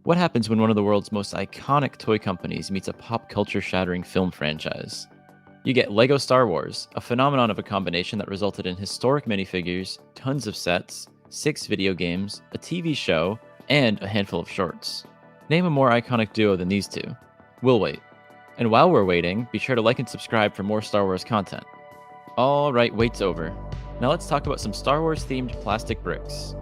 What happens when one of the world's most iconic toy companies meets a pop culture shattering film franchise? You get LEGO Star Wars, a phenomenon of a combination that resulted in historic minifigures, tons of sets, 6 video games, a TV show, and a handful of shorts. Name a more iconic duo than these two. We'll wait. And while we're waiting, be sure to like and subscribe for more Star Wars content. Alright, wait's over. Now let's talk about some Star Wars themed plastic bricks.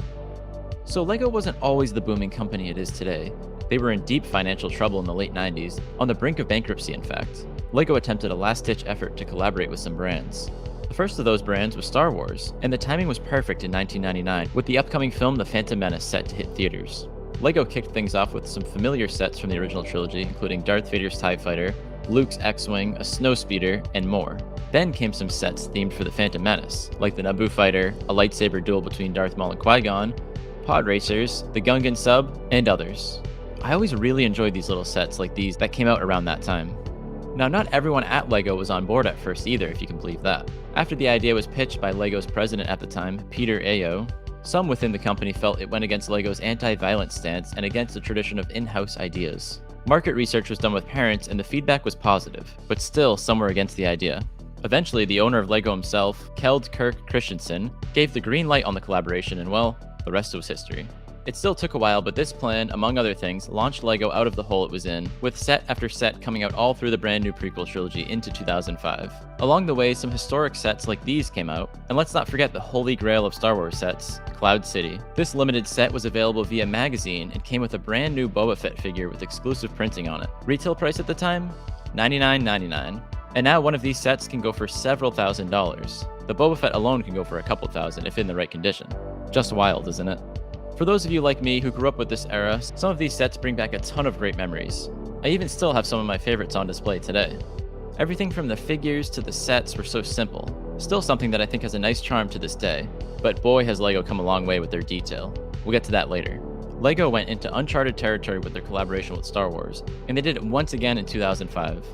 So LEGO wasn't always the booming company it is today. They were in deep financial trouble in the late 90s, on the brink of bankruptcy in fact. LEGO attempted a last-ditch effort to collaborate with some brands. The first of those brands was Star Wars, and the timing was perfect in 1999 with the upcoming film The Phantom Menace set to hit theaters. LEGO kicked things off with some familiar sets from the original trilogy, including Darth Vader's TIE Fighter, Luke's X-Wing, a snowspeeder, and more. Then came some sets themed for The Phantom Menace, like the Naboo fighter, a lightsaber duel between Darth Maul and Qui-Gon, pod racers, the Gungan sub, and others. I always really enjoyed these little sets like these that came out around that time. Now, not everyone at LEGO was on board at first either, if you can believe that. After the idea was pitched by LEGO's president at the time, Peter Ayo, some within the company felt it went against LEGO's anti-violence stance and against the tradition of in-house ideas. Market research was done with parents and the feedback was positive, but still some were against the idea. Eventually, the owner of LEGO himself, Kjeld Kirk Christensen, gave the green light on the collaboration and well, the rest was history. It still took a while, but this plan, among other things, launched LEGO out of the hole it was in, with set after set coming out all through the brand new prequel trilogy into 2005. Along the way, some historic sets like these came out, and let's not forget the holy grail of Star Wars sets, Cloud City. This limited set was available via magazine and came with a brand new Boba Fett figure with exclusive printing on it. Retail price at the time? $99.99. And now one of these sets can go for several $1,000s. The Boba Fett alone can go for a couple thousand if in the right condition. Just wild, isn't it? For those of you like me who grew up with this era, some of these sets bring back a ton of great memories. I even still have some of my favorites on display today. Everything from the figures to the sets were so simple. Still something that I think has a nice charm to this day, but boy has LEGO come a long way with their detail. We'll get to that later. LEGO went into uncharted territory with their collaboration with Star Wars, and they did it once again in 2005.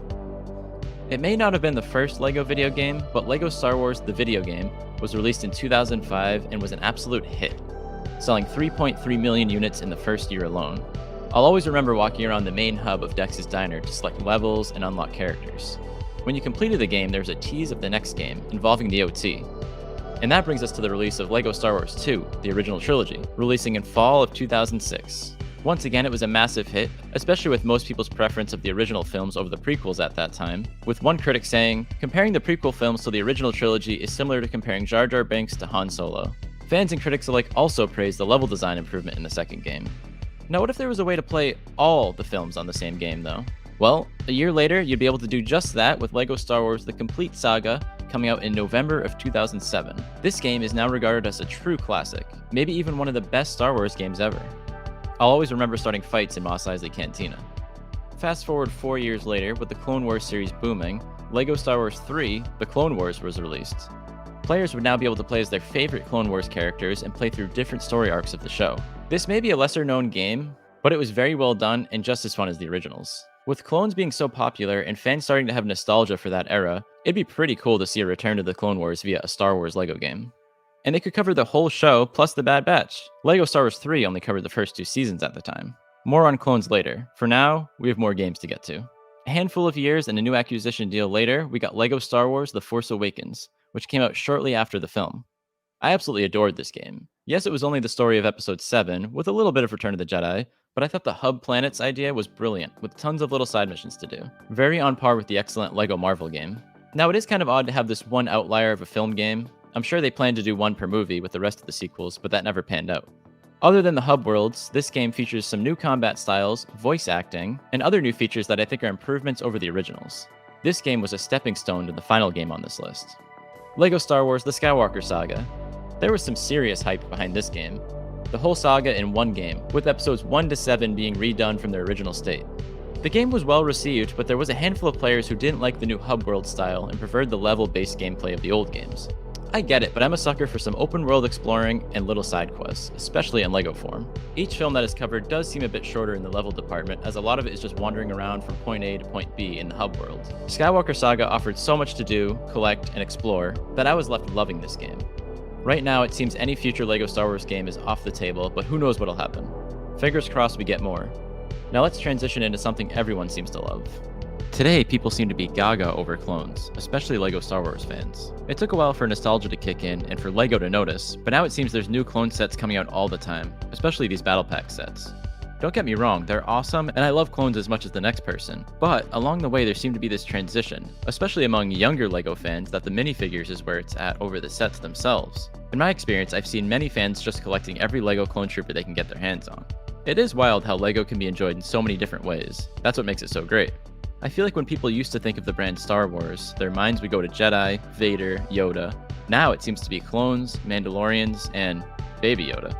It may not have been the first LEGO video game, but LEGO Star Wars the video game was released in 2005 and was an absolute hit, selling 3.3 million units in the first year alone. I'll always remember walking around the main hub of Dex's Diner to select levels and unlock characters. When you completed the game, there was a tease of the next game involving the OT. And that brings us to the release of LEGO Star Wars 2, the original trilogy, releasing in fall of 2006. Once again, it was a massive hit, especially with most people's preference of the original films over the prequels at that time, with one critic saying, "Comparing the prequel films to the original trilogy is similar to comparing Jar Jar Binks to Han Solo." Fans and critics alike also praised the level design improvement in the second game. Now, what if there was a way to play all the films on the same game, though? Well, a year later, you'd be able to do just that with LEGO Star Wars The Complete Saga, coming out in November of 2007. This game is now regarded as a true classic, maybe even one of the best Star Wars games ever. I'll always remember starting fights in Mos Eisley Cantina. Fast forward 4 years later, with the Clone Wars series booming, LEGO Star Wars 3, The Clone Wars was released. Players would now be able to play as their favorite Clone Wars characters and play through different story arcs of the show. This may be a lesser known game, but it was very well done and just as fun as the originals. With clones being so popular and fans starting to have nostalgia for that era, it'd be pretty cool to see a return to the Clone Wars via a Star Wars LEGO game. And they could cover the whole show plus the Bad Batch. LEGO Star Wars 3 only covered the first 2 seasons at the time. More on clones later. For now, we have more games to get to. A handful of years and a new acquisition deal later, we got LEGO Star Wars The Force Awakens, which came out shortly after the film. I absolutely adored this game. Yes, it was only the story of Episode 7, with a little bit of Return of the Jedi, but I thought the hub planets idea was brilliant, with tons of little side missions to do. Very on par with the excellent LEGO Marvel game. Now, it is kind of odd to have this one outlier of a film game. I'm sure they planned to do one per movie with the rest of the sequels, but that never panned out. Other than the hub worlds, this game features some new combat styles, voice acting, and other new features that I think are improvements over the originals. This game was a stepping stone to the final game on this list. LEGO Star Wars The Skywalker Saga. There was some serious hype behind this game. The whole saga in one game, with episodes 1 to 7 being redone from their original state. The game was well received, but there was a handful of players who didn't like the new hub world style and preferred the level-based gameplay of the old games. I get it, but I'm a sucker for some open world exploring and little side quests, especially in LEGO form. Each film that is covered does seem a bit shorter in the level department, as a lot of it is just wandering around from point A to point B in the hub world. Skywalker Saga offered so much to do, collect, and explore that I was left loving this game. Right now, it seems any future LEGO Star Wars game is off the table, but who knows what'll happen. Fingers crossed we get more. Now let's transition into something everyone seems to love. Today, people seem to be gaga over clones, especially LEGO Star Wars fans. It took a while for nostalgia to kick in and for LEGO to notice, but now it seems there's new clone sets coming out all the time, especially these Battle Pack sets. Don't get me wrong, they're awesome, and I love clones as much as the next person, but along the way there seemed to be this transition, especially among younger LEGO fans, that the minifigures is where it's at over the sets themselves. In my experience, I've seen many fans just collecting every LEGO clone trooper they can get their hands on. It is wild how LEGO can be enjoyed in so many different ways. That's what makes it so great. I feel like when people used to think of the brand Star Wars, their minds would go to Jedi, Vader, Yoda. Now it seems to be clones, Mandalorians, and Baby Yoda.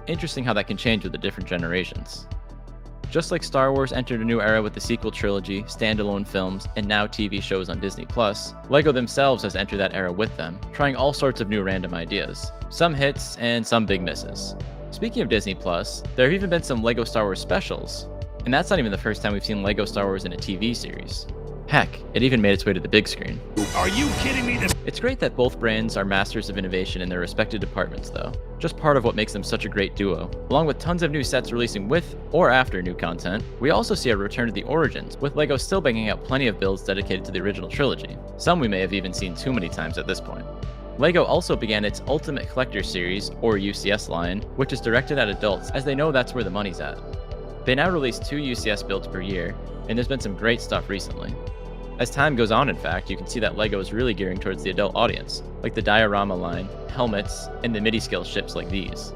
Interesting how that can change with the different generations. Just like Star Wars entered a new era with the sequel trilogy, standalone films, and now TV shows on Disney+, LEGO themselves has entered that era with them, trying all sorts of new random ideas. Some hits and some big misses. Speaking of Disney+, there have even been some LEGO Star Wars specials. And that's not even the first time we've seen LEGO Star Wars in a TV series. Heck, it even made its way to the big screen. Are you kidding me? It's great that both brands are masters of innovation in their respective departments though. Just part of what makes them such a great duo. Along with tons of new sets releasing with or after new content, we also see a return to the origins, with LEGO still banging out plenty of builds dedicated to the original trilogy. Some we may have even seen too many times at this point. LEGO also began its Ultimate Collector Series, or UCS line, which is directed at adults as they know that's where the money's at. They now release 2 UCS builds per year, and there's been some great stuff recently. As time goes on, in fact, you can see that LEGO is really gearing towards the adult audience, like the diorama line, helmets, and the midi-scale ships like these.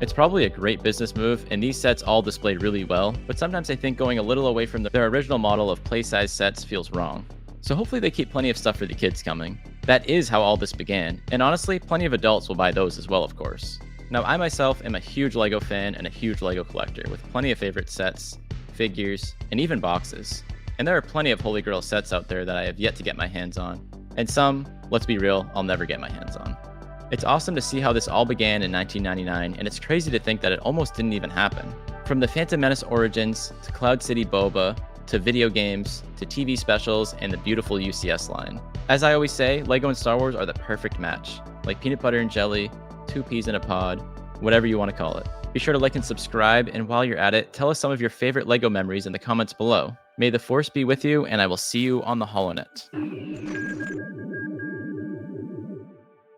It's probably a great business move, and these sets all display really well, but sometimes I think going a little away from their original model of play-size sets feels wrong. So hopefully they keep plenty of stuff for the kids coming. That is how all this began, and honestly, plenty of adults will buy those as well, of course. Now, I myself am a huge LEGO fan and a huge LEGO collector, with plenty of favorite sets, figures, and even boxes. And there are plenty of Holy Grail sets out there that I have yet to get my hands on, and some, let's be real, I'll never get my hands on. It's awesome to see how this all began in 1999, and it's crazy to think that it almost didn't even happen. From the Phantom Menace origins, to Cloud City Boba, to video games, to TV specials, and the beautiful UCS line. As I always say, LEGO and Star Wars are the perfect match, like peanut butter and jelly, 2 peas in a pod, whatever you want to call it. Be sure to like and subscribe, and while you're at it, tell us some of your favorite LEGO memories in the comments below. May the Force be with you, and I will see you on the HoloNet.